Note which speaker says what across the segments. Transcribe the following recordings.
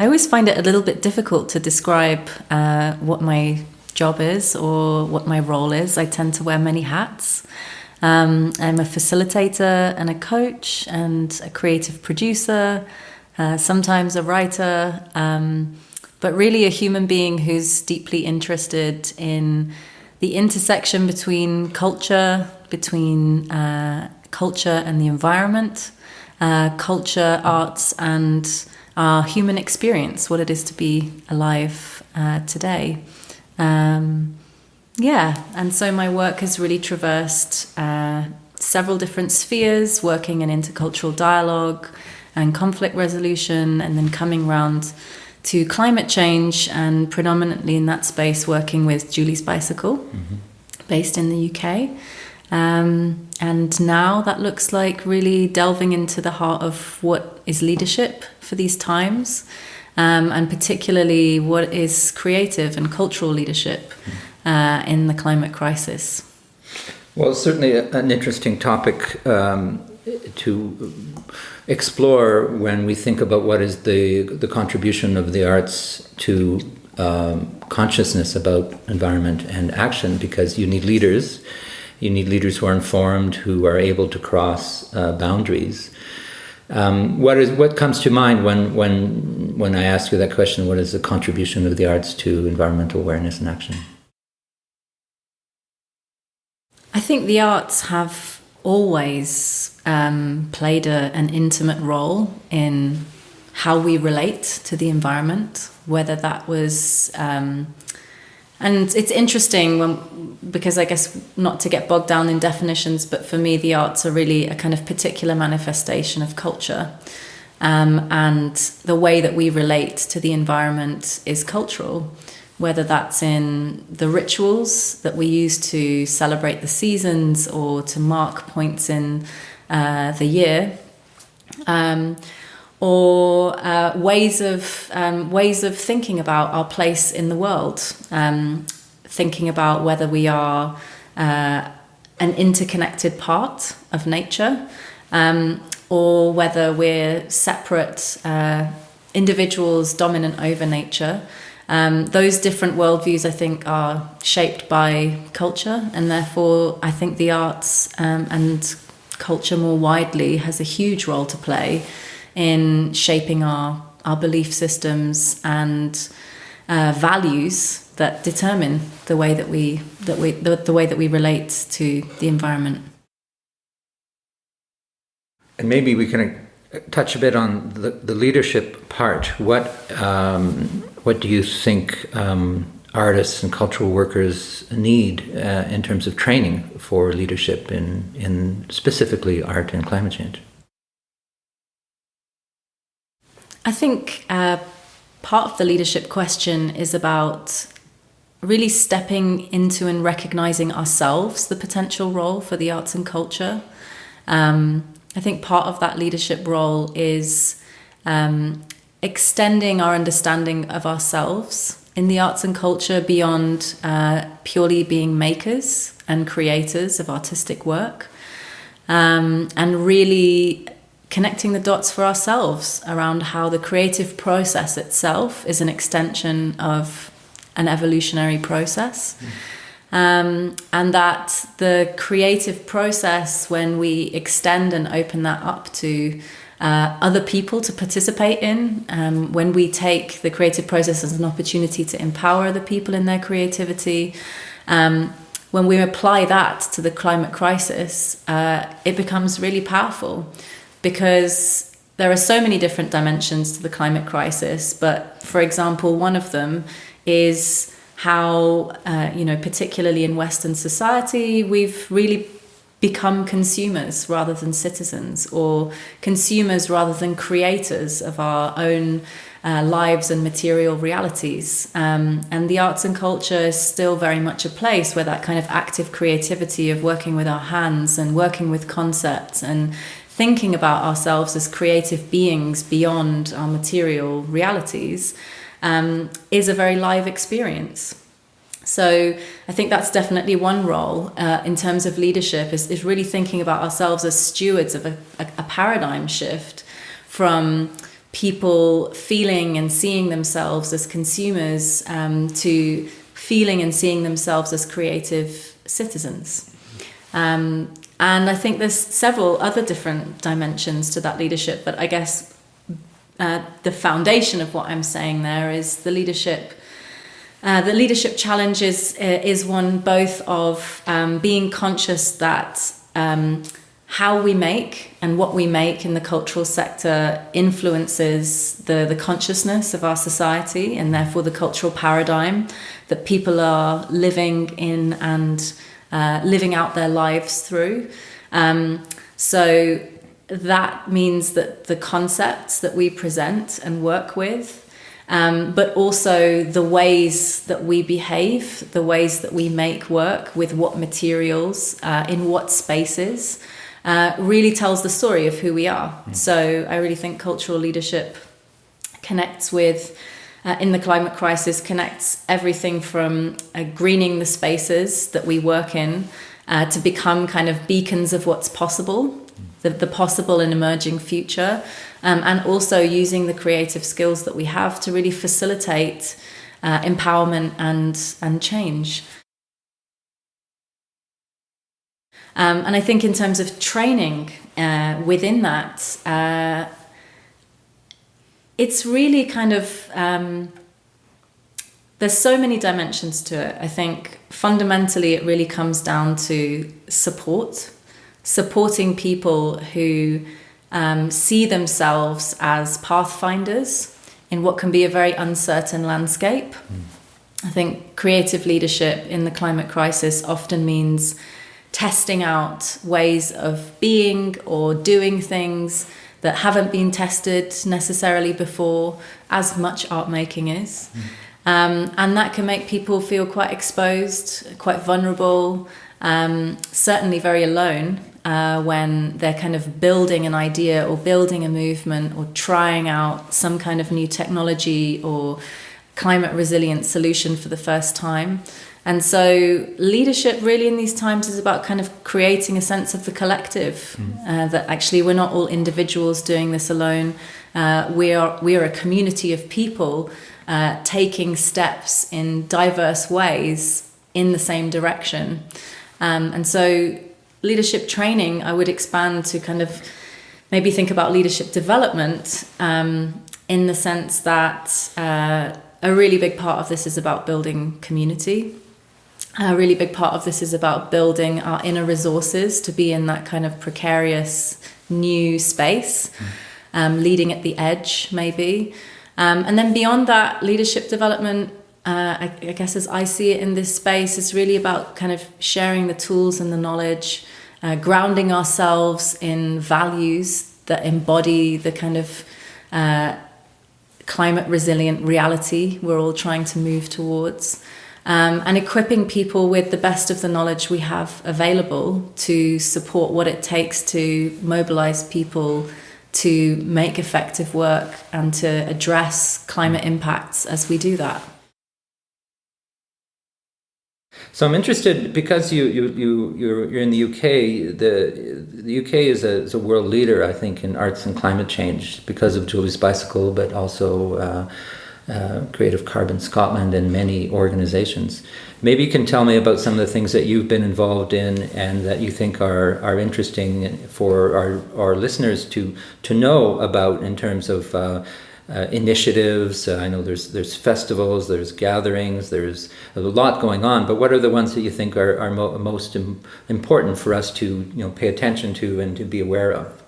Speaker 1: I always find it a little bit difficult to describe what my job is or what my role is. I tend to wear many hats. I'm a facilitator and a coach and a creative producer, sometimes a writer, but really a human being who's deeply interested in the intersection between culture and the environment, culture, arts, and our human experience, what it is to be alive today. And so my work has really traversed several different spheres, working in intercultural dialogue and conflict resolution, and then coming round to climate change, and predominantly in that space working with Julie's Bicycle, based in the UK. And now that looks like really delving into the heart of what is leadership for these times, and particularly what is creative and cultural leadership in the climate crisis.
Speaker 2: Well, it's certainly an interesting topic to explore when we think about what is the contribution of the arts to consciousness about environment and action, because you need leaders. You need leaders who are informed, who are able to cross boundaries. What comes to mind when I ask you that question? What is the contribution of the arts to environmental awareness and action?
Speaker 1: I think the arts have always played an intimate role in how we relate to the environment, whether that was... And it's interesting because I guess not to get bogged down in definitions, but for me, the arts are really a kind of particular manifestation of culture. And the way that we relate to the environment is cultural, whether that's in the rituals that we use to celebrate the seasons or to mark points in the year. Or ways of thinking about our place in the world, thinking about whether we are an interconnected part of nature, or whether we're separate individuals dominant over nature. Those different worldviews, I think, are shaped by culture, and therefore I think the arts and culture more widely has a huge role to play in shaping our belief systems and values that determine the way that we relate to the environment.
Speaker 2: And maybe we can touch a bit on the leadership part. What do you think artists and cultural workers need in terms of training for leadership in specifically art and climate change?
Speaker 1: I think part of the leadership question is about really stepping into and recognizing ourselves, the potential role for the arts and culture. I think part of that leadership role is extending our understanding of ourselves in the arts and culture beyond purely being makers and creators of artistic work, and really connecting the dots for ourselves around how the creative process itself is an extension of an evolutionary process. And that the creative process, when we extend and open that up to other people to participate in, when we take the creative process as an opportunity to empower other people in their creativity, when we apply that to the climate crisis, it becomes really powerful. Because there are so many different dimensions to the climate crisis, but for example, one of them is how, particularly in Western society, we've really become consumers rather than citizens, or consumers rather than creators of our own lives and material realities. And the arts and culture is still very much a place where that kind of active creativity of working with our hands and working with concepts and thinking about ourselves as creative beings beyond our material realities is a very live experience. So I think that's definitely one role in terms of leadership, is really thinking about ourselves as stewards of a paradigm shift from people feeling and seeing themselves as consumers to feeling and seeing themselves as creative citizens. And I think there's several other different dimensions to that leadership, but I guess the foundation of what I'm saying there is the leadership. The leadership challenge is one both of being conscious that how we make and what we make in the cultural sector influences the consciousness of our society, and therefore the cultural paradigm that people are living in and living out their lives through. So that means that the concepts that we present and work with, but also the ways that we behave, the ways that we make work, with what materials, in what spaces, really tells the story of who we are. So I really think cultural leadership connects with, in the climate crisis, connects everything from greening the spaces that we work in to become kind of beacons of what's possible, the possible and emerging future, and also using the creative skills that we have to really facilitate empowerment and change. And I think in terms of training within that, it's really kind of, there's so many dimensions to it. I think fundamentally it really comes down to supporting people who see themselves as pathfinders in what can be a very uncertain landscape. I think creative leadership in the climate crisis often means testing out ways of being or doing things that haven't been tested necessarily before, as much art making is. And that can make people feel quite exposed, quite vulnerable, certainly very alone when they're kind of building an idea or building a movement or trying out some kind of new technology or climate resilient solution for the first time. And so leadership really in these times is about kind of creating a sense of the collective, that actually we're not all individuals doing this alone. We are a community of people taking steps in diverse ways in the same direction. And so leadership training, I would expand to kind of maybe think about leadership development in the sense that a really big part of this is about building community. A really big part of this is about building our inner resources to be in that kind of precarious new space, leading at the edge maybe. And then beyond that, leadership development, I guess as I see it in this space, is really about kind of sharing the tools and the knowledge, grounding ourselves in values that embody the kind of climate resilient reality we're all trying to move towards. And equipping people with the best of the knowledge we have available to support what it takes to mobilize people to make effective work and to address climate impacts as we do that.
Speaker 2: So I'm interested, because you're in the UK. The UK is a world leader, I think, in arts and climate change because of Julie's Bicycle, but also Creative Carbon Scotland and many organizations. Maybe you can tell me about some of the things that you've been involved in and that you think are interesting for our listeners to know about in terms of initiatives. I know there's festivals, there's gatherings, there's a lot going on, but what are the ones that you think are most important for us to pay attention to and to be aware of?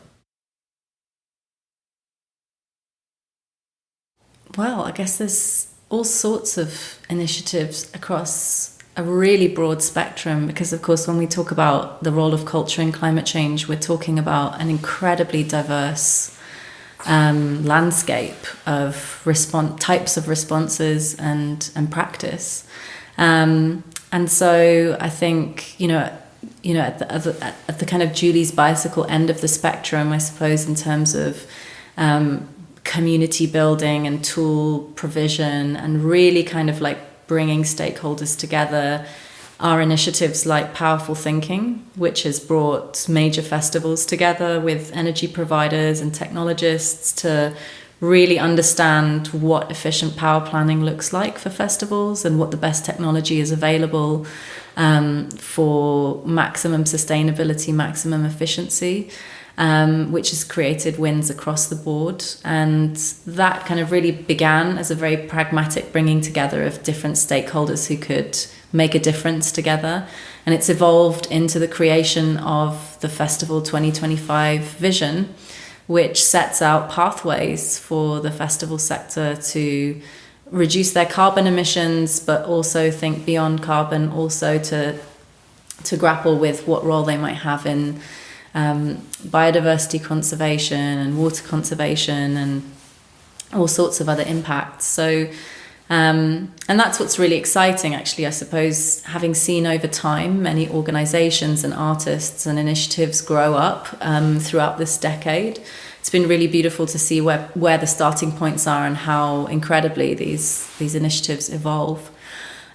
Speaker 1: Well, I guess there's all sorts of initiatives across a really broad spectrum, because of course when we talk about the role of culture in climate change, we're talking about an incredibly diverse landscape of types of responses and practice. And so I think, at the kind of Julie's Bicycle end of the spectrum, I suppose, in terms of community building and tool provision and really kind of like bringing stakeholders together, are initiatives like Powerful Thinking, which has brought major festivals together with energy providers and technologists to really understand what efficient power planning looks like for festivals and what the best technology is available for maximum sustainability, maximum efficiency, which has created wins across the board. And that kind of really began as a very pragmatic bringing together of different stakeholders who could make a difference together. And it's evolved into the creation of the Festival 2025 vision, which sets out pathways for the festival sector to reduce their carbon emissions, but also think beyond carbon, also to grapple with what role they might have in biodiversity conservation and water conservation and all sorts of other impacts. So, and that's what's really exciting, actually, I suppose, having seen over time many organizations and artists and initiatives grow up throughout this decade. It's been really beautiful to see where the starting points are and how incredibly these initiatives evolve.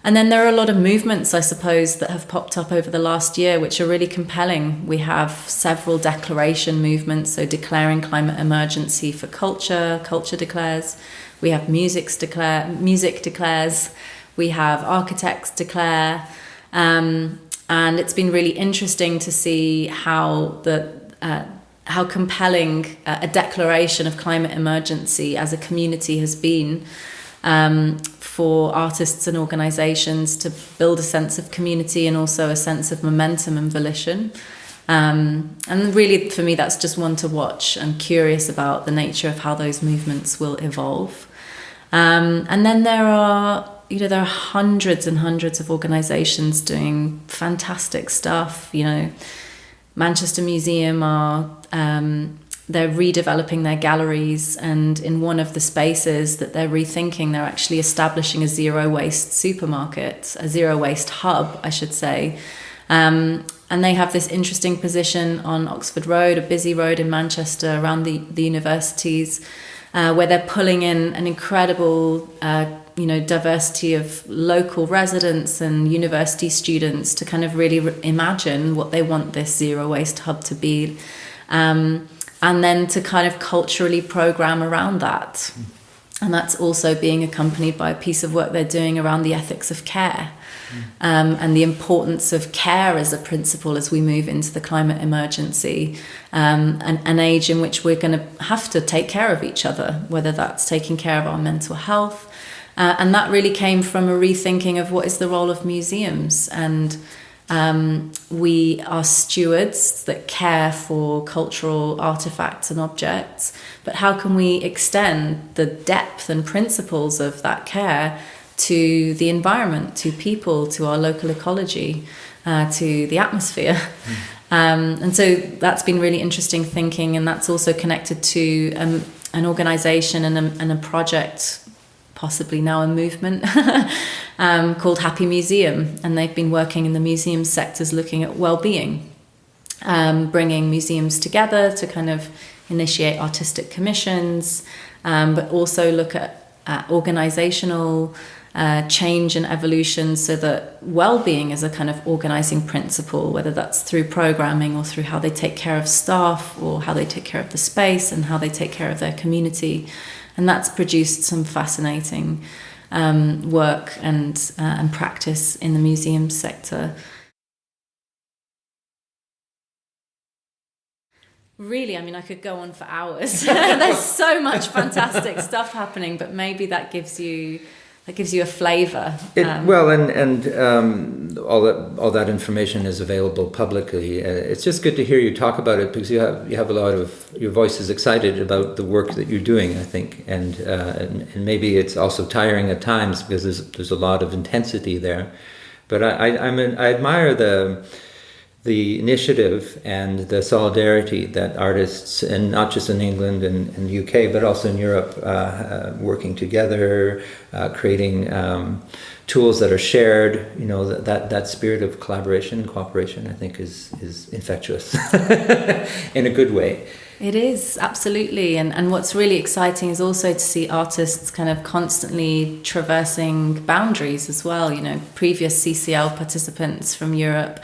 Speaker 1: And then there are a lot of movements, I suppose, that have popped up over the last year, which are really compelling. We have several declaration movements, so declaring climate emergency for culture declares. We have music declares. We have architects declare. And it's been really interesting to see how compelling a declaration of climate emergency as a community has been for artists and organisations to build a sense of community and also a sense of momentum and volition. And really, for me, that's just one to watch. I'm curious about the nature of how those movements will evolve. And then there are hundreds and hundreds of organisations doing fantastic stuff. Manchester Museum they're redeveloping their galleries, and in one of the spaces that they're rethinking, they're actually establishing a zero waste supermarket, a zero waste hub, I should say. And they have this interesting position on Oxford Road, a busy road in Manchester around the universities, where they're pulling in an incredible diversity of local residents and university students to kind of really imagine what they want this zero waste hub to be, and then to kind of culturally program around that. And that's also being accompanied by a piece of work they're doing around the ethics of care, and the importance of care as a principle as we move into the climate emergency, an age in which we're going to have to take care of each other, whether that's taking care of our mental health. And that really came from a rethinking of what is the role of museums. And we are stewards that care for cultural artifacts and objects, but how can we extend the depth and principles of that care to the environment, to people, to our local ecology, to the atmosphere? And so that's been really interesting thinking, and that's also connected to an organisation and a project, possibly now a movement, called Happy Museum. And they've been working in the museum sectors looking at well-being, bringing museums together to kind of initiate artistic commissions, but also look at organisational change and evolution, so that well-being is a kind of organising principle, whether that's through programming or through how they take care of staff or how they take care of the space and how they take care of their community. And that's produced some fascinating work and practice in the museum sector. Really, I mean, I could go on for hours. There's so much fantastic stuff happening, but maybe that gives you a flavour. All that information is available publicly. It's just good to hear you talk about it, because you have a lot of, your voice is excited about the work that you're doing, I think, and maybe it's also tiring at times because there's a lot of intensity there. But I admire the initiative and the solidarity that artists, and not just in England and the UK, but also in Europe, working together, creating tools that are shared. That spirit of collaboration and cooperation, I think, is infectious in a good way. It is, absolutely. And what's really exciting is also to see artists kind of constantly traversing boundaries as well. Previous CCL participants from Europe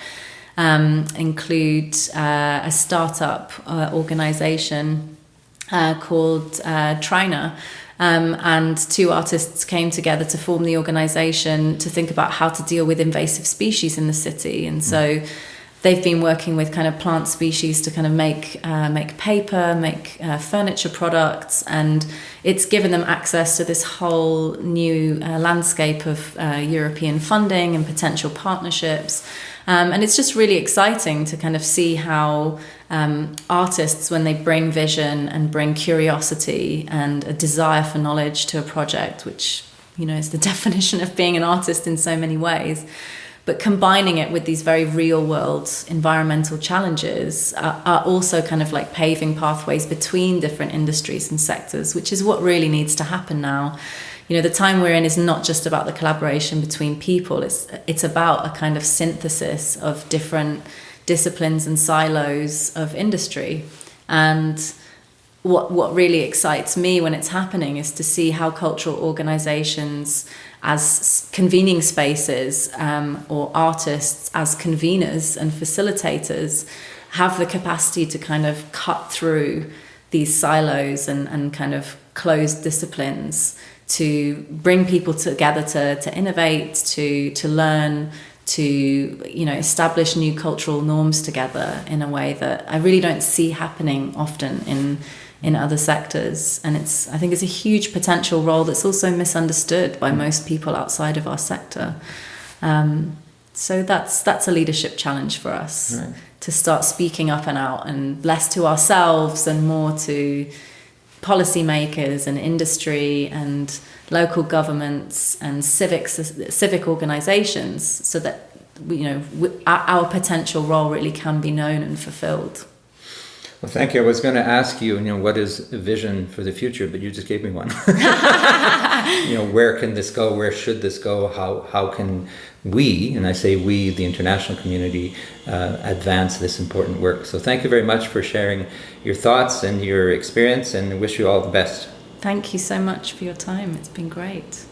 Speaker 1: include a startup organisation called Trina. And two artists came together to form the organisation to think about how to deal with invasive species in the city. And so they've been working with kind of plant species to kind of make paper, make furniture products, and it's given them access to this whole new landscape of European funding and potential partnerships. And it's just really exciting to kind of see how artists, when they bring vision and bring curiosity and a desire for knowledge to a project, which, you know, is the definition of being an artist in so many ways, but combining it with these very real world environmental challenges are also kind of like paving pathways between different industries and sectors, which is what really needs to happen now. You know, the time we're in is not just about the collaboration between people, it's about a kind of synthesis of different disciplines and silos of industry. And what really excites me when it's happening is to see how cultural organizations as convening spaces, or artists as conveners and facilitators, have the capacity to kind of cut through these silos and kind of closed disciplines to bring people together to innovate, to learn, to, you know, establish new cultural norms together in a way that I really don't see happening often in other sectors. And I think it's a huge potential role that's also misunderstood by most people outside of our sector. So that's a leadership challenge for us, right, to start speaking up and out, and less to ourselves and more to policymakers and industry and local governments and civic organizations, so that, you know, our potential role really can be known and fulfilled.
Speaker 2: Well, thank you. I was going to ask you, what is a vision for the future, but you just gave me one. Where can this go? Where should this go? How can we, and I say we, the international community, advance this important work? So thank you very much for sharing your thoughts and your experience, and I wish you all the best.
Speaker 1: Thank you so much for your time. It's been great.